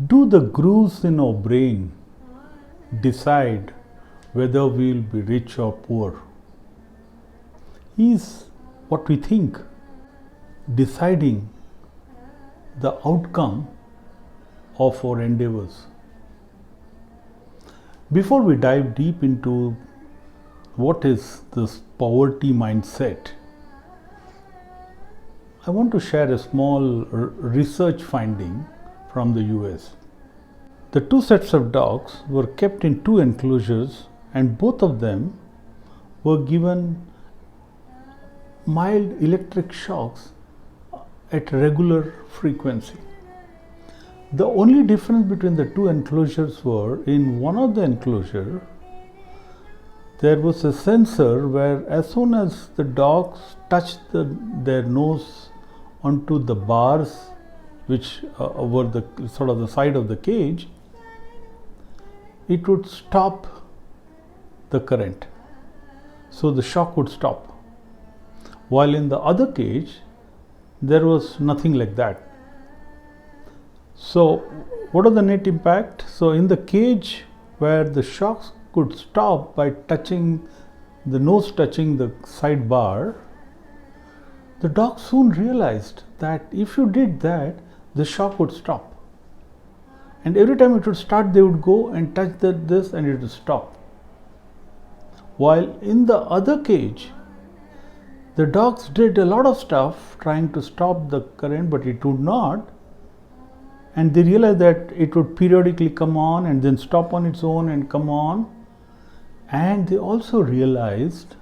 Do the grooves in our brain decide whether we will be rich or poor? Is what we think deciding the outcome of our endeavors? Before we dive deep into what is this poverty mindset, I want to share a small research finding from the US. The two sets of dogs were kept in two enclosures, and both of them were given mild electric shocks at regular frequency. The only difference between the two enclosures were, in one of the enclosures, there was a sensor where as soon as the dogs touched their nose onto the bars which were the sort of the side of the cage, it would stop the current. So the shock would stop. While in the other cage, there was nothing like that. So what are the net impact? So in the cage where the shocks could stop by touching the nose, touching the side bar, the dog soon realized that if you did that, the shock would stop. And every time it would start, they would go and touch this and it would stop. While in the other cage, the dogs did a lot of stuff trying to stop the current, but it would not. And they realized that it would periodically come on and then stop on its own and come on. And they also realized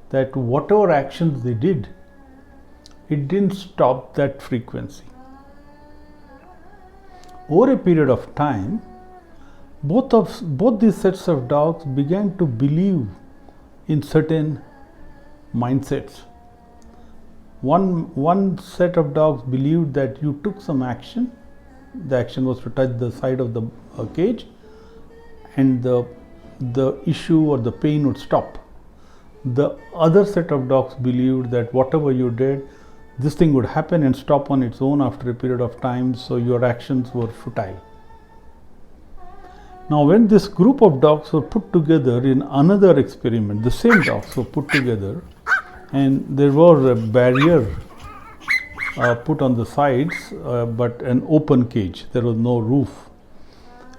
that whatever actions they did, it didn't stop that frequency. Over a period of time, both these sets of dogs began to believe in certain mindsets. One set of dogs believed that you took some action. The action was to touch the side of the cage, and the issue or the pain would stop. The other set of dogs believed that whatever you did, this thing would happen and stop on its own after a period of time, so your actions were futile. Now, when this group of dogs were put together in another experiment, the same dogs were put together, and there was a barrier put on the sides, but an open cage. There was no roof,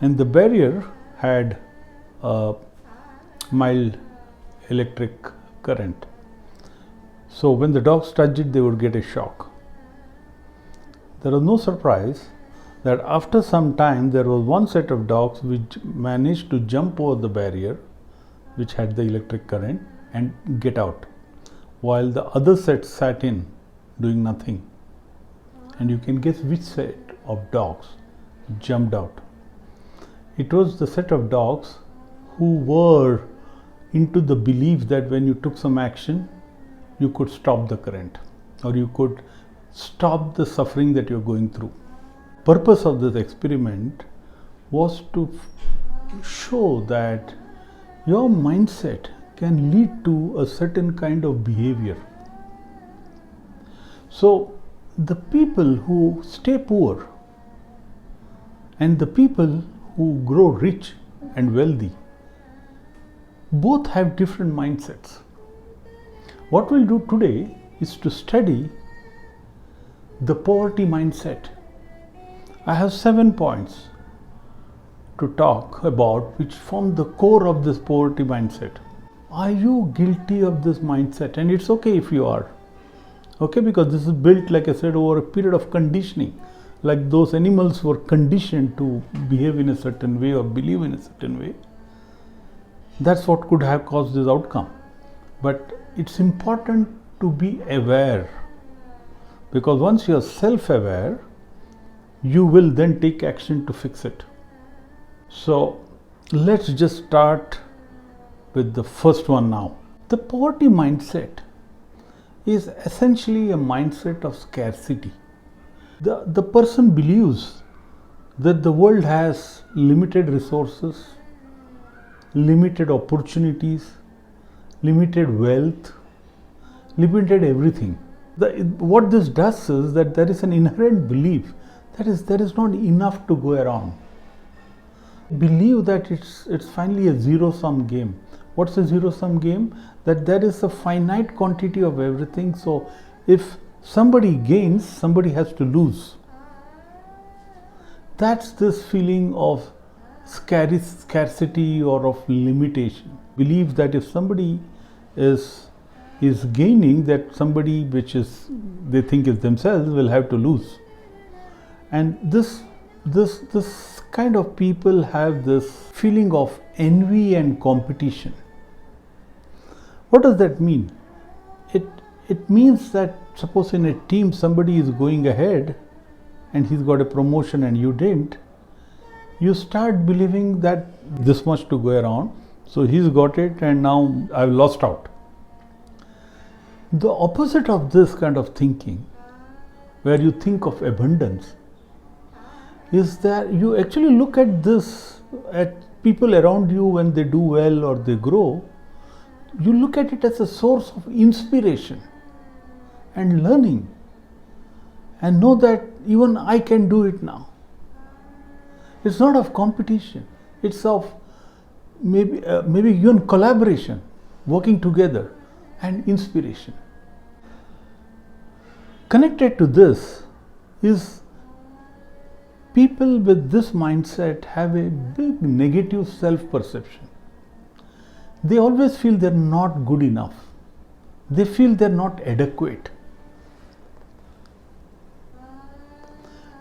and the barrier had mild electric current. So when the dogs touched it, they would get a shock. There was no surprise that after some time there was one set of dogs which managed to jump over the barrier which had the electric current and get out, while the other set sat in doing nothing. And you can guess which set of dogs jumped out. It was the set of dogs who were into the belief that when you took some action, you could stop the current or you could stop the suffering that you're going through. Purpose of this experiment was to show that your mindset can lead to a certain kind of behavior. So the people who stay poor and the people who grow rich and wealthy both have different mindsets. What we'll do today is to study the poverty mindset. I have 7 points to talk about which form the core of this poverty mindset. Are you guilty of this mindset? And it's okay if you are. Okay, because this is built, like I said, over a period of conditioning. Like those animals were conditioned to behave in a certain way or believe in a certain way. That's what could have caused this outcome. But it's important to be aware, because once you are self-aware, you will then take action to fix it. So let's just start with the first one now. The poverty mindset is essentially a mindset of scarcity. The person believes that the world has limited resources, limited opportunities, limited wealth, limited everything. What this does is that there is an inherent belief there is not enough to go around. Believe that it's finally a zero-sum game. What's a zero-sum game? That there is a finite quantity of everything. So if somebody gains, somebody has to lose. That's this feeling of scarcity or of limitation. Believe that if somebody is gaining, that somebody which is they think is themselves will have to lose. And this kind of people have this feeling of envy and competition. What does that mean? It means that suppose in a team somebody is going ahead and he's got a promotion and you didn't, you start believing that this much to go around, so he's got it and now I've lost out. The opposite of this kind of thinking, where you think of abundance, is that you actually look at this, at people around you when they do well or they grow, you look at it as a source of inspiration and learning, and know that even I can do it now. It's not of competition, it's of maybe even collaboration, working together, and inspiration. Connected to this is people with this mindset have a big negative self-perception. They always feel they're not good enough. They feel they're not adequate.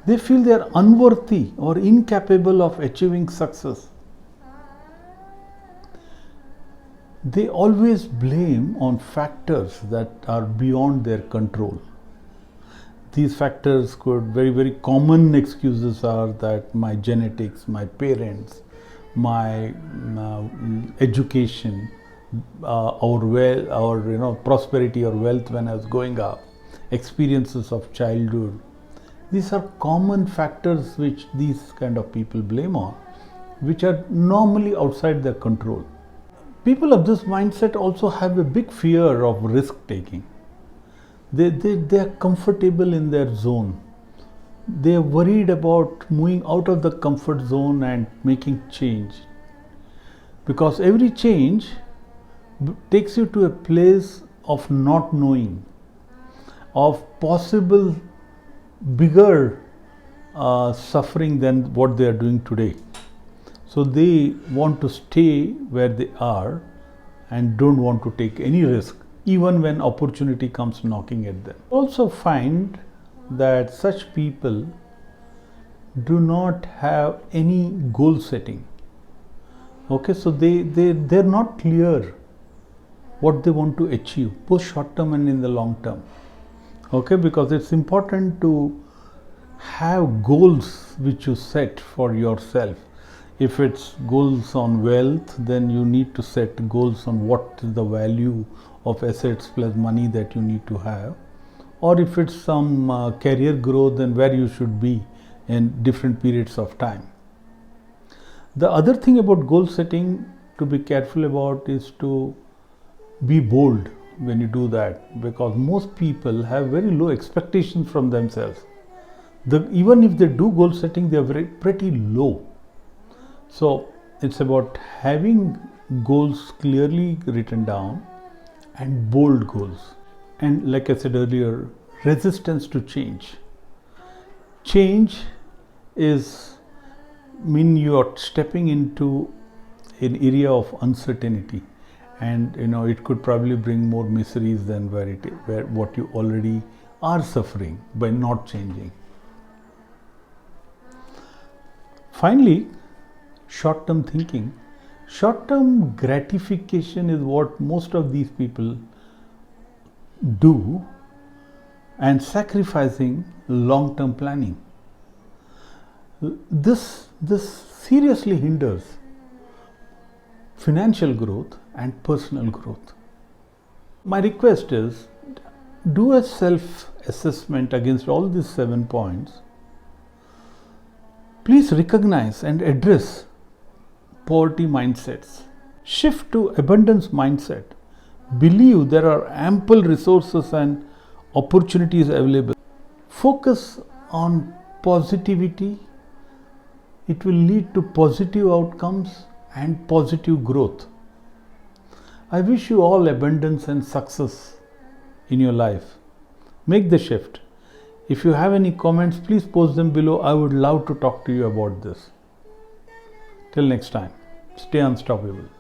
They feel they're unworthy or incapable of achieving success. They always blame on factors that are beyond their control. These factors could, very common excuses are that my genetics, my parents, my education, our prosperity or wealth when I was growing up, experiences of childhood. These are common factors which these kind of people blame on, which are normally outside their control. People of this mindset also have a big fear of risk taking. They are comfortable in their zone. They are worried about moving out of the comfort zone and making change. Because every change takes you to a place of not knowing, of possible bigger suffering than what they are doing today. So they want to stay where they are and don't want to take any risk, even when opportunity comes knocking at them. Also find that such people do not have any goal setting. Okay, so they're not clear what they want to achieve, both short term and in the long term. Okay, because it's important to have goals which you set for yourself. If it's goals on wealth, then you need to set goals on what is the value of assets plus money that you need to have. Or if it's some career growth, then where you should be in different periods of time. The other thing about goal setting to be careful about is to be bold when you do that, because most people have very low expectations from themselves. Even if they do goal setting, they are pretty low. So it's about having goals clearly written down and bold goals. And like I said earlier, resistance to change. Change is mean you are stepping into an area of uncertainty, and it could probably bring more miseries than what you already are suffering by not changing. Finally, short-term thinking. Short-term gratification is what most of these people do, and sacrificing long-term planning. This seriously hinders financial growth and personal growth. My request is, do a self-assessment against all these 7 points. Please recognize and address poverty mindsets. Shift to abundance mindset. Believe there are ample resources and opportunities available. Focus on positivity, it will lead to positive outcomes and positive growth. I wish you all abundance and success in your life. Make the shift. If you have any comments, please post them below. I would love to talk to you about this. Till next time, stay unstoppable.